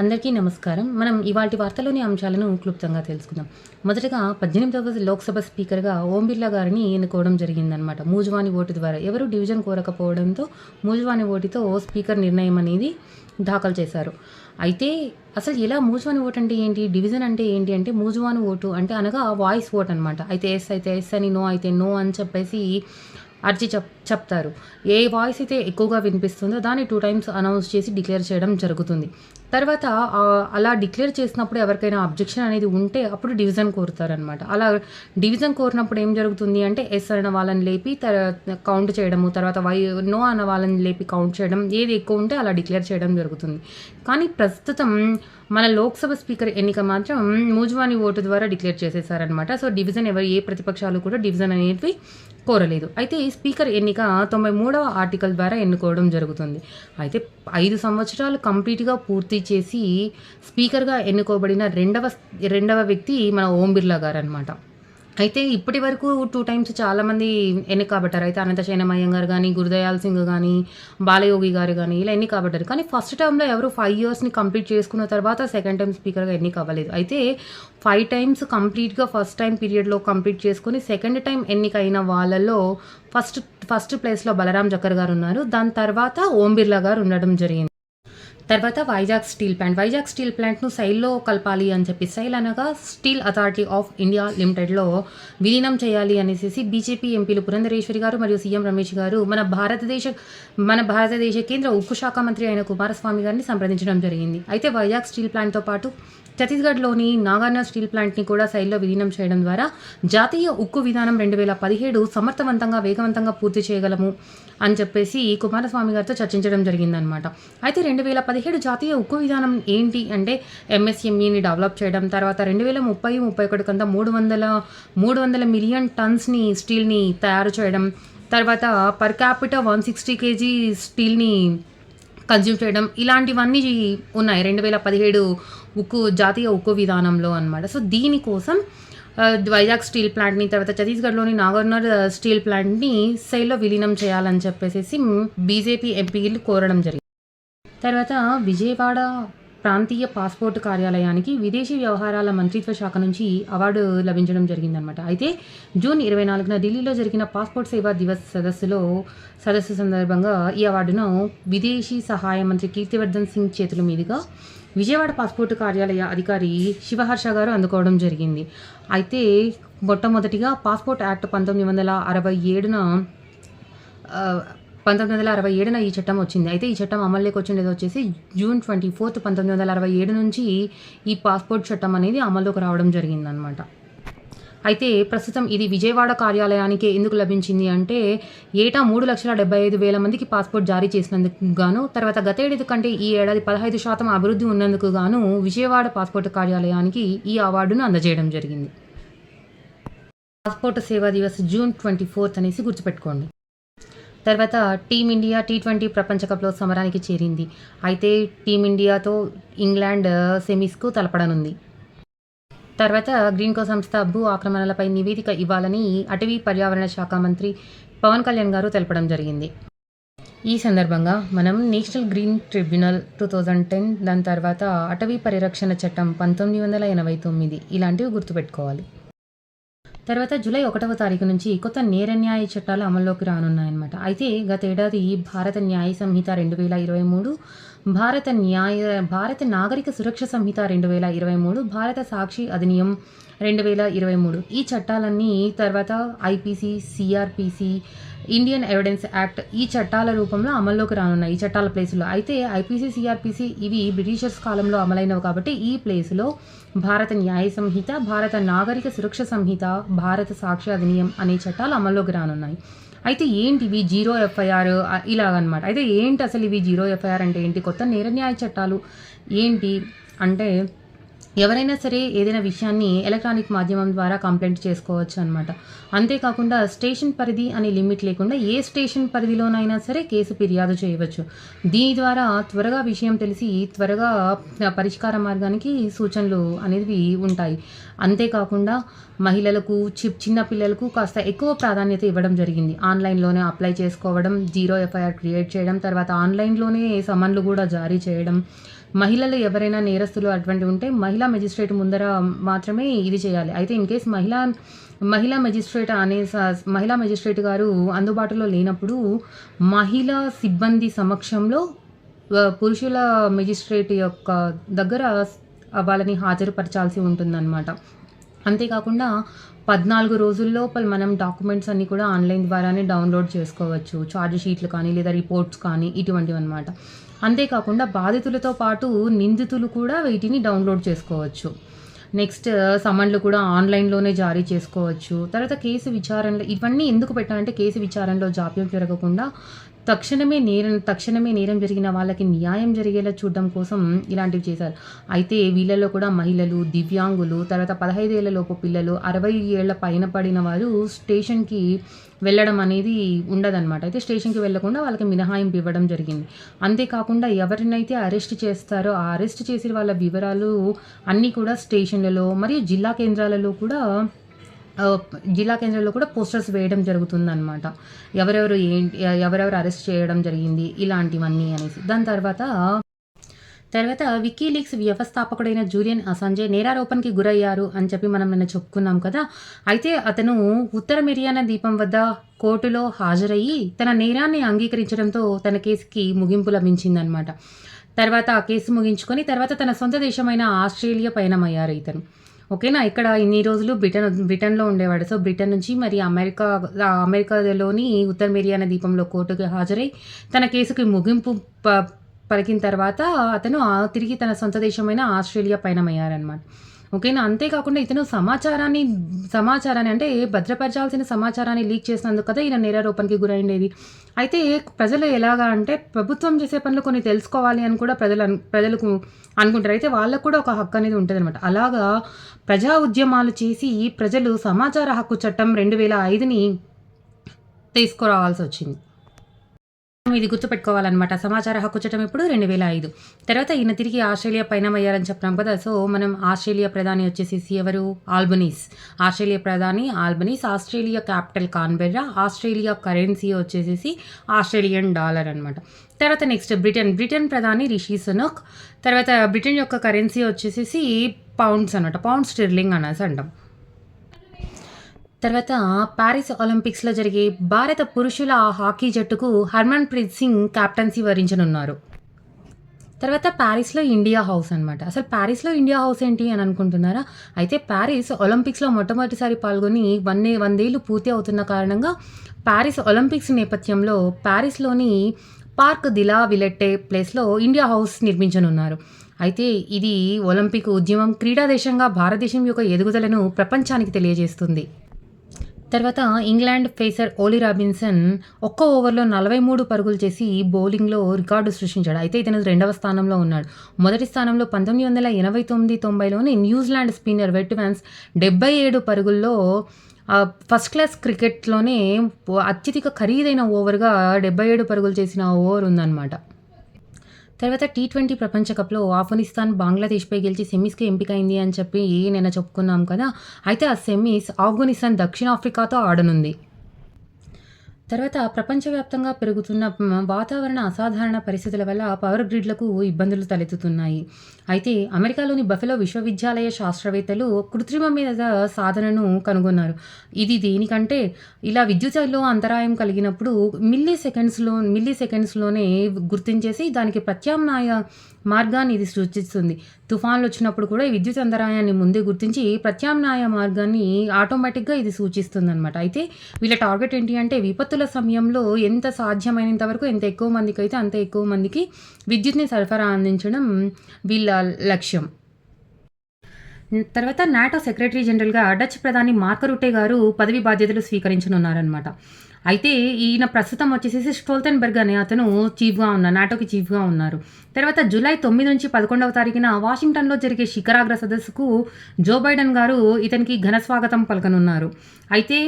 అందరికీ నమస్కారం. మనం ఇవాల్టి వార్తలోని అంశాలను క్లుప్తంగా తెలుసుకుందాం. మొదటగా 18వ లోక్సభ స్పీకర్‌గా ఓం బిర్లా గారిని ఎన్నుకోవడం జరిగిందనమాట. మూజువాని ఓటు ద్వారా. ఎవరు డివిజన్ కోరకపోవడంతో మూజువాని ఓటుతో స్పీకర్ నిర్ణయం అనేది దాఖలు చేశారు. అయితే అసలు ఎలా మూజువాని ఓటు అంటే ఏంటి? డివిజన్ అంటే ఏంటి అంటే మూజువాని ఓటు అంటే అనగా వాయిస్ ఓట్ అనమాట. అయితే ఎస్ అని, నో అయితే నో అని చెప్పేసి అర్జీ చెప్తారు. ఏ వాయిస్ అయితే ఎక్కువగా వినిపిస్తుందో దాన్ని 2 టైమ్స్ అనౌన్స్ చేసి డిక్లేర్ చేయడం జరుగుతుంది. తర్వాత అలా డిక్లేర్ చేసినప్పుడు ఎవరికైనా అబ్జెక్షన్ అనేది ఉంటే అప్పుడు డివిజన్ కోరుతారనమాట. అలా డివిజన్ కోరినప్పుడు ఏం జరుగుతుంది అంటే ఎస్ అన్న వాళ్ళని లేపి కౌంట్ చేయడము, తర్వాత నో అన్న వాళ్ళని లేపి కౌంట్ చేయడం, ఏది ఎక్కువ ఉంటే అలా డిక్లేర్ చేయడం జరుగుతుంది. కానీ ప్రస్తుతం మన లోక్సభ స్పీకర్ ఎన్నిక మాత్రం మూజువాని ఓటు ద్వారా డిక్లేర్ చేసేసారనమాట. సో డివిజన్ ఏ ప్రతిపక్షాలు కూడా డివిజన్ అనేది కోరలేదు. అయితే ఈ స్పీకర్ ఎన్నిక 93వ ఆర్టికల్ ద్వారా ఎన్నుకోవడం జరుగుతుంది. అయితే 5 సంవత్సరాలు కంప్లీట్గా పూర్తి చేసి స్పీకర్గా ఎన్నుకోబడిన రెండవ వ్యక్తి మన ఓం బిర్లా గారు అనమాట. అయితే ఇప్పటి వరకు 2 టైమ్స్ చాలామంది ఎన్నికబడ్డారు. అయితే అనంత శయనమయ్యంగారు కానీ, గురుదయాల్ సింగ్ కానీ, బాలయోగి గారు కానీ ఇలా ఎన్నికబడ్డారు. కానీ ఫస్ట్ టర్మ్లో ఎవరు 5 ఇయర్స్ని కంప్లీట్ చేసుకున్న తర్వాత సెకండ్ టైం స్పీకర్గా ఎన్నికవ్వలేదు. అయితే 5 టైమ్స్ కంప్లీట్గా ఫస్ట్ టైం పీరియడ్లో కంప్లీట్ చేసుకుని సెకండ్ టైం ఎన్నికైన వాళ్ళలో ఫస్ట్ ప్లేస్లో బలరాం జక్కర్ గారు ఉన్నారు. దాని తర్వాత ఓం బిర్లా గారు ఉండడం జరిగింది. తర్వాత వైజాగ్ స్టీల్ ప్లాంట్ను సైల్లో కలపాలి అని చెప్పి, సైల్ అనగా స్టీల్ అథారిటీ ఆఫ్ ఇండియా లిమిటెడ్లో విలీనం చేయాలి అనేసి బీజేపీ ఎంపీలు పురంధరేశ్వరి గారు మరియు సీఎం రమేష్ గారు మన భారతదేశ కేంద్ర ఉక్కు శాఖ మంత్రి అయిన కుమారస్వామి గారిని సంప్రదించడం జరిగింది. అయితే వైజాగ్ స్టీల్ ప్లాంట్తో పాటు ఛత్తీస్గఢ్లోని నాగార్జున స్టీల్ ప్లాంట్ని కూడా సైల్లో విలీనం చేయడం ద్వారా జాతీయ ఉక్కు విధానం 2017 సమర్థవంతంగా వేగవంతంగా పూర్తి చేయగలము అని చెప్పేసి కుమారస్వామి గారితో చర్చించడం జరిగిందనమాట. అయితే 2017 జాతీయ ఉక్కు విధానం ఏంటి అంటే ఎంఎస్ఎంఈని డెవలప్ చేయడం, తర్వాత 2030-31 కంతా 300 మిలియన్ టన్స్ని స్టీల్ని తయారు చేయడం, తర్వాత పర్ క్యాపిటల్ 160 kg స్టీల్ని కన్జ్యూమ్ చేయడం, ఇలాంటివన్నీ ఉన్నాయి 2017 జాతీయ ఉక్కు విధానంలో అనమాట. సో దీనికోసం వైజాగ్ స్టీల్ ప్లాంట్ని, తర్వాత ఛత్తీస్గఢ్లోని నాగర్నర్ స్టీల్ ప్లాంట్ని సైల్లో విలీనం చేయాలని చెప్పేసి బీజేపీ ఎంపీలు కోరడం జరిగింది. తర్వాత విజయవాడ ప్రాంతీయ పాస్పోర్ట్ కార్యాలయానికి విదేశీ వ్యవహారాల మంత్రిత్వ శాఖ నుంచి అవార్డు లభించడం జరిగిందనమాట. అయితే జూన్ 24న ఢిల్లీలో జరిగిన పాస్పోర్ట్ సేవా దివస్ సదస్సు సందర్భంగా ఈ అవార్డును విదేశీ సహాయ మంత్రి కీర్తివర్ధన్ సింగ్ చేతుల మీదుగా విజయవాడ పాస్పోర్ట్ కార్యాలయ అధికారి శివహర్ష గారు అందుకోవడం జరిగింది. అయితే మొట్టమొదటిగా పాస్పోర్ట్ యాక్ట్ 1967న ఈ చట్టం వచ్చింది. అయితే ఈ చట్టం అమల్లోకి వచ్చింది వచ్చేసి జూన్ 24, 1967 నుంచి ఈ పాస్పోర్ట్ చట్టం అనేది అమల్లోకి రావడం జరిగిందనమాట. అయితే ప్రస్తుతం ఇది విజయవాడ కార్యాలయానికి ఎందుకు లభించింది అంటే ఏటా 3,75,000 మందికి పాస్పోర్ట్ జారీ చేసినందుకు గాను, తర్వాత గతేడాది కంటే ఈ ఏడాది 15% అభివృద్ధి ఉన్నందుకు గాను విజయవాడ పాస్పోర్ట్ కార్యాలయానికి ఈ అవార్డును అందజేయడం జరిగింది. పాస్పోర్ట్ సేవా దివస్ జూన్ 24 అనేసి గుర్తుపెట్టుకోండి. తర్వాత టీమిండియా T20 ప్రపంచ కప్లో సమరానికి చేరింది. అయితే టీమిండియాతో ఇంగ్లాండ్ సెమీస్కు తలపడనుంది. తర్వాత గ్రీన్కో సంస్థ భూ ఆక్రమణలపై నివేదిక ఇవ్వాలని అటవీ పర్యావరణ శాఖ మంత్రి పవన్ కళ్యాణ్ గారు తెలపడం జరిగింది. ఈ సందర్భంగా మనం నేషనల్ గ్రీన్ ట్రిబ్యునల్ 2010, దాని తర్వాత అటవీ పరిరక్షణ చట్టం 1989 ఇలాంటివి గుర్తుపెట్టుకోవాలి. తర్వాత జూలై 1వ తారీఖు నుంచి కొత్త నేర న్యాయ చట్టాలు అమల్లోకి రానున్నాయన్నమాట. అయితే గతేడాది భారత న్యాయ సంహిత 2023, భారత నాగరిక సురక్ష సంహిత 2023, భారత సాక్షి అధినియం 2023 ఈ చట్టాలన్నీ, తర్వాత IPC, CrPC, Indian evidence act ఈ చట్టాల రూపంలో అమల్లోకి రానున్నాయి ఈ చట్టాల ప్లేసులో. అయితే ఐపీసీ, సిఆర్పిసి ఇవి బ్రిటిషర్స్ కాలంలో అమలైనవి కాబట్టి ఈ ప్లేసులో భారత న్యాయ సంహిత, భారత నాగరిక సురక్ష సంహిత, భారత సాక్ష్య అధినియం అనే చట్టాలు అమల్లోకి రానున్నాయి. అయితే ఏంటివి జీరో ఎఫ్ఐఆర్ ఇలాగనమాట. అయితే ఏంటి అసలు ఇవి జీరో ఎఫ్ఐఆర్ అంటే ఏంటి, కొత్త నేర న్యాయ చట్టాలు ఏంటి అంటే ఎవరైనా సరే ఏదైనా విషయాన్ని ఎలక్ట్రానిక్ మాధ్యమం ద్వారా కంప్లైంట్ చేసుకోవచ్చు అనమాట. అంతేకాకుండా స్టేషన్ పరిధి అనే లిమిట్ లేకుండా ఏ స్టేషన్ పరిధిలోనైనా సరే కేసు ఫిర్యాదు చేయవచ్చు. దీని ద్వారా త్వరగా విషయం తెలిసి త్వరగా పరిష్కార మార్గానికి సూచనలు అనేవి ఉంటాయి. అంతేకాకుండా మహిళలకు, చిన్న పిల్లలకు కాస్త ఎక్కువ ప్రాధాన్యత ఇవ్వడం జరిగింది. ఆన్లైన్లోనే అప్లై చేసుకోవడం, జీరో ఎఫ్ఐఆర్ క్రియేట్ చేయడం, తర్వాత ఆన్లైన్లోనే సమన్లు కూడా జారీ చేయడం, మహిళలు ఎవరైనా నేరస్తులు అటువంటివి ఉంటే మహిళా మెజిస్ట్రేట్ ముందర మాత్రమే ఇది చేయాలి. అయితే ఇన్ కేస్ మహిళా మెజిస్ట్రేట్ గారు అందుబాటులో లేనప్పుడు మహిళా సిబ్బంది సమక్షంలో పురుషుల మెజిస్ట్రేట్ యొక్క దగ్గర వాళ్ళని హాజరుపరచాల్సి ఉంటుందన్నమాట. అంతేకాకుండా 14 రోజుల లోపల మనం డాక్యుమెంట్స్ అన్నీ కూడా ఆన్‌లైన్ ద్వారానే డౌన్‌లోడ్ చేసుకోవచ్చు. ఛార్జ్ షీట్లు కానీ, లేదా రిపోర్ట్స్ కానీ ఇటువంటివన్నమాట. అంతేకాకుండా బాధితులతో పాటు నిందితులు కూడా వీటిని డౌన్‌లోడ్ చేసుకోవచ్చు. నెక్స్ట్ సమన్లు కూడా ఆన్‌లైన్‌లోనే జారీ చేసుకోవచ్చు. తర్వాత కేసు విచారణలో ఇవన్నీ ఎందుకు పెట్టానంటే కేసు విచారణలో జాప్యం జరగకుండా తక్షణమే నేరం జరిగిన వాళ్ళకి న్యాయం జరిగేలా చూడడం కోసం ఇలాంటివి చేశారు. అయితే వీళ్ళలో కూడా మహిళలు, దివ్యాంగులు, తర్వాత 15 ఏళ్ల లోపు పిల్లలు, 60 ఏళ్ల పైన పడిన వారు స్టేషన్‌కి వెళ్ళడం అనేది ఉండదనమాట. అయితే స్టేషన్‌కి వెళ్ళకుండా వాళ్ళకి మినహాయింపు ఇవ్వడం జరిగింది. అంతేకాకుండా ఎవరినైతే అరెస్ట్ చేస్తారో ఆ అరెస్ట్ చేసిన వాళ్ళ వివరాలు అన్నీ కూడా స్టేషన్‌లలో మరియు జిల్లా కేంద్రాలలో కూడా పోస్టర్స్ వేయడం జరుగుతుందనమాట. ఎవరెవరు అరెస్ట్ చేయడం జరిగింది ఇలాంటివన్నీ అనేసి. దాని తర్వాత వికీలీక్స్ వ్యవస్థాపకుడైన జూలియన్ అసాంజే నేరారోపణకి గురయ్యారు అని చెప్పి మనం నిన్న చెప్పుకున్నాం కదా. అయితే అతను ఉత్తర మెరియానా ద్వీపం వద్ద కోర్టులో హాజరయ్యి తన నేరాన్ని అంగీకరించడంతో తన కేసుకి ముగింపు లభించిందనమాట. తర్వాత ఆ కేసు ముగించుకొని తర్వాత తన సొంత దేశమైన ఆస్ట్రేలియా పయనమయ్యారు ఇతను. ఓకేనా. ఇక్కడ ఇన్ని రోజులు బ్రిటన్లో ఉండేవాడు. సో బ్రిటన్ నుంచి మరి అమెరికాలోని ఉత్తర మెరియానా ద్వీపంలో కోర్టుకి హాజరై తన కేసుకి ముగింపు పలికిన తర్వాత అతను తిరిగి తన సొంత దేశమైన ఆస్ట్రేలియా పయనమయ్యారనమాట. ఓకేనా. అంతేకాకుండా ఇతను సమాచారాన్ని అంటే భద్రపరచాల్సిన సమాచారాన్ని లీక్ చేసినందుకు కదా ఈయన నేరారోపణకి గురైండేది. అయితే ప్రజలు ఎలాగా అంటే ప్రభుత్వం చేసే పనులు కొన్ని తెలుసుకోవాలి అని కూడా ప్రజలకు అనుకుంటారు. అయితే వాళ్ళకు కూడా ఒక హక్కు అనేది ఉంటుంది అనమాట. అలాగా ప్రజా ఉద్యమాలు చేసి ప్రజలు సమాచార హక్కు చట్టం 2005ని తీసుకురావాల్సి వచ్చింది. ఇది గుర్తుపెట్టుకోవాలన్నమాట. సమాచార హక్కు చట్టం ఇప్పుడు 2005. తర్వాత ఈయన తిరిగి ఆస్ట్రేలియా పయనమయ్యారని చెప్పినాం కదా. సో మనం ఆస్ట్రేలియా ప్రధాని వచ్చేసేసి ఎవరు? ఆల్బనీస్. ఆస్ట్రేలియా ప్రధాని Albanese. Australia capital Canberra. Australia currency వచ్చేసేసి ఆస్ట్రేలియన్ డాలర్ అనమాట. తర్వాత నెక్స్ట్ బ్రిటన్ ప్రధాని రిషి సునక్. తర్వాత బ్రిటన్ యొక్క కరెన్సీ వచ్చేసేసి పౌండ్స్ అనమాట. పౌండ్ స్టెర్లింగ్ అనేసి అంటాం. తర్వాత ప్యారిస్ ఒలింపిక్స్లో జరిగే భారత పురుషుల హాకీ జట్టుకు హర్మన్ ప్రీత్ సింగ్ కెప్టెన్సీ వహించనున్నారు. తర్వాత ప్యారిస్లో ఇండియా హౌస్ అనమాట. అసలు ప్యారిస్లో ఇండియా హౌస్ ఏంటి అని అనుకుంటున్నారా? అయితే ప్యారిస్ ఒలింపిక్స్లో మొట్టమొదటిసారి పాల్గొని 100 ఏళ్ళు పూర్తి అవుతున్న కారణంగా ప్యారిస్ ఒలింపిక్స్ నేపథ్యంలో ప్యారిస్లోని పార్క్ దిలా విలెట్టే ప్లేస్లో ఇండియా హౌస్ నిర్మించనున్నారు. అయితే ఇది ఒలింపిక్ ఉద్యమం, క్రీడా దేశంగా భారతదేశం యొక్క ఎదుగుదలను ప్రపంచానికి తెలియజేస్తుంది. తర్వాత ఇంగ్లాండ్ పేసర్ ఓలీ రాబిన్సన్ ఒక్క ఓవర్లో 43 పరుగులు చేసి బౌలింగ్లో రికార్డు సృష్టించాడు. అయితే ఇతను 2వ స్థానంలో ఉన్నాడు. మొదటి స్థానంలో 1989-90లోని న్యూజిలాండ్ స్పిన్నర్ వెట్ వాన్స్ 77 పరుగుల్లో ఫస్ట్ క్లాస్ క్రికెట్లోనే అత్యధిక ఖరీదైన ఓవర్గా 77 పరుగులు చేసిన ఓవర్ ఉందన్నమాట. తర్వాత T20 ప్రపంచ కప్లో ఆఫ్ఘనిస్తాన్ బంగ్లాదేశ్పై గెలిచి సెమీస్కి ఎంపికైంది అని చెప్పి నిన్న చెప్పుకున్నాం కదా. అయితే ఆ సెమీస్ ఆఫ్ఘనిస్తాన్ దక్షిణాఫ్రికాతో ఆడనుంది. తర్వాత ప్రపంచవ్యాప్తంగా పెరుగుతున్న వాతావరణ అసాధారణ పరిస్థితుల వల్ల పవర్ గ్రిడ్లకు ఇబ్బందులు తలెత్తుతున్నాయి. అయితే అమెరికాలోని బఫెలో విశ్వవిద్యాలయ శాస్త్రవేత్తలు కృత్రిమ మీద సాధనను కనుగొన్నారు. ఇది దేనికంటే ఇలా విద్యుత్లో అంతరాయం కలిగినప్పుడు మిల్లీ సెకండ్స్లోనే గుర్తించేసి దానికి ప్రత్యామ్నాయ మార్గాన్ని ఇది సూచిస్తుంది. తుఫాన్లు వచ్చినప్పుడు కూడా ఈ విద్యుత్ అంతరాయాన్ని ముందే గుర్తించి ప్రత్యామ్నాయ మార్గాన్ని ఆటోమేటిక్గా ఇది సూచిస్తుంది అనమాట. అయితే వీళ్ళ టార్గెట్ ఏంటి అంటే విపత్తుల సమయంలో ఎంత సాధ్యమైనంత వరకు ఎంత ఎక్కువ మందికి అయితే అంత ఎక్కువ మందికి విద్యుత్ని సరఫరా అందించడం వీళ్ళ లక్ష్యం. తర్వాత నాటో సెక్రటరీ జనరల్గా డచ్ ప్రధాని మార్క్ రుటే గారు పదవి బాధ్యతలు స్వీకరించనున్నారనమాట. అయితే ఈయన ప్రస్తుతం వచ్చేసి స్టోల్టెన్బర్గ్ అనే అతను నాటోకి చీఫ్గా ఉన్నారు. తర్వాత జూలై 9 నుంచి 11వ తారీఖున వాషింగ్టన్లో జరిగే శిఖరాగ్ర సదస్సుకు జో బైడెన్ గారు ఇతనికి ఘన స్వాగతం పలకనున్నారు. అయితే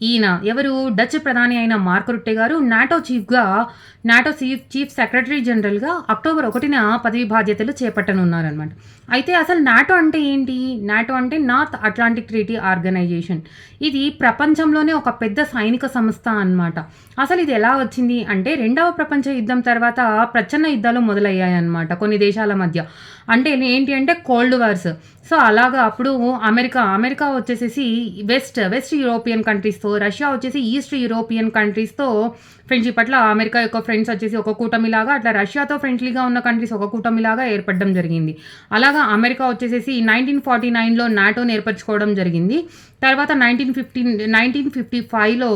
ఈయన ఎవరు, డచ్ ప్రధాని అయిన మార్క్ రుట్టే గారు నాటో చీఫ్ సెక్రటరీ జనరల్గా అక్టోబర్ 1న పదవి బాధ్యతలు చేపట్టనున్నారనమాట. అయితే అసలు నాటో అంటే ఏంటి? నాటో అంటే నార్త్ అట్లాంటిక్ ట్రీటీ ఆర్గనైజేషన్. ఇది ప్రపంచంలోనే ఒక పెద్ద సైనిక సంస్థ అన్నమాట. అసలు ఇది ఎలా వచ్చింది అంటే, రెండవ ప్రపంచ యుద్ధం తర్వాత ప్రచ్ఛన్న యుద్ధాలు మొదలయ్యాయి అన్నమాట కొన్ని దేశాల మధ్య. అంటే ఏంటి అంటే కోల్డ్ వార్స్. సో అలాగా అప్పుడు అమెరికా వచ్చేసేసి వెస్ట్ యూరోపియన్ కంట్రీస్తో, రష్యా వచ్చేసి ఈస్ట్ యూరోపియన్ కంట్రీస్తో ఫ్రెండ్షిప్. అట్లా అమెరికా యొక్క ఫ్రెండ్స్ వచ్చేసి ఒక కూటమిలాగా, అట్లా రష్యాతో ఫ్రెండ్లీగా ఉన్న కంట్రీస్ ఒక కూటమిలాగా ఏర్పడడం జరిగింది. అలాగా అమెరికా వచ్చేసేసి 1949లో నాటోని ఏర్పరచుకోవడం జరిగింది. తర్వాత 1955లో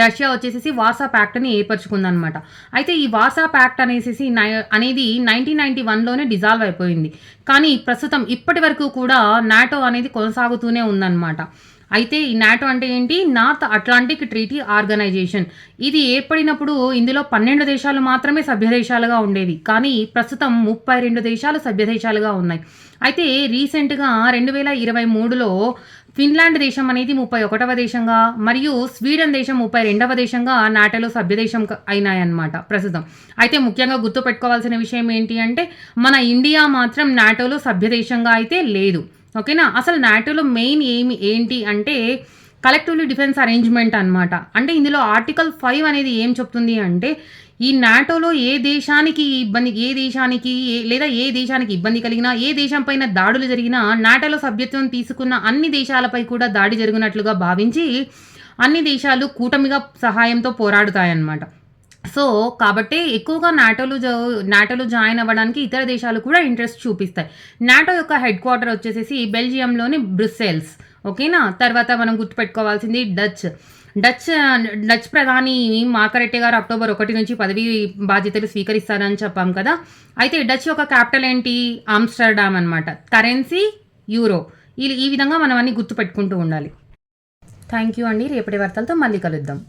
రష్యా వచ్చేసేసి వార్సా ప్యాక్ట్ని ఏర్పరచుకుందనమాట. అయితే ఈ వార్సా ప్యాక్ట్ అనేది 1991లోనే డిజాల్వ్ అయిపోయింది. కానీ ప్రస్తుతం ఇప్పటి వరకు కూడా నాటో అనేది కొనసాగుతూనే ఉందన్నమాట. అయితే ఈ నాటో అంటే ఏంటి? North Atlantic Treaty Organization. ఇది ఏర్పడినప్పుడు ఇందులో 12 దేశాలు మాత్రమే సభ్యదేశాలుగా ఉండేవి. కానీ ప్రస్తుతం 32 దేశాలు సభ్యదేశాలుగా ఉన్నాయి. అయితే రీసెంట్గా 2023లో ఫిన్లాండ్ దేశం అనేది 31వ దేశంగా, మరియు స్వీడన్ దేశం 32వ దేశంగా నాటోలో సభ్యదేశం అయినాయన్నమాట ప్రస్తుతం. అయితే ముఖ్యంగా గుర్తుపెట్టుకోవాల్సిన విషయం ఏంటి అంటే, మన ఇండియా మాత్రం నాటోలో సభ్యదేశంగా అయితే లేదు. ఓకేనా? అసలు నాటోలో మెయిన్ ఏంటి అంటే కలెక్టివ్లీ డిఫెన్స్ అరేంజ్మెంట్ అనమాట. అంటే ఇందులో ఆర్టికల్ 5 అనేది ఏం చెప్తుంది అంటే, ఈ నాటోలో ఏ దేశానికి ఇబ్బంది కలిగినా, ఏ దేశం పైన దాడులు జరిగినా, నాటోలో సభ్యత్వం తీసుకున్న అన్ని దేశాలపై కూడా దాడి జరిగినట్లుగా భావించి అన్ని దేశాలు కూటమిగా సహాయంతో పోరాడుతాయన్నమాట. సో కాబట్టి ఎక్కువగా నాటోలో జాయిన్ అవ్వడానికి ఇతర దేశాలు కూడా ఇంట్రెస్ట్ చూపిస్తాయి. నాటో యొక్క హెడ్ క్వార్టర్ వచ్చేసేసి బెల్జియంలోని బ్రుసెల్స్. ఓకేనా? తర్వాత మనం గుర్తుపెట్టుకోవాల్సింది డచ్ ప్రధాని మార్క్ రుట్టే గారు అక్టోబర్ 1 నుంచి పదవి బాధ్యతలు స్వీకరిస్తారని చెప్పాం కదా. అయితే డచ్ యొక్క క్యాపిటల్ ఏంటి? ఆమ్స్టర్డామ్ అనమాట. Currency euro. ఈ విధంగా మనం అన్ని గుర్తుపెట్టుకుంటూ ఉండాలి. థ్యాంక్ యూ అండి. రేపటి వార్తలతో మళ్ళీ కలుద్దాం.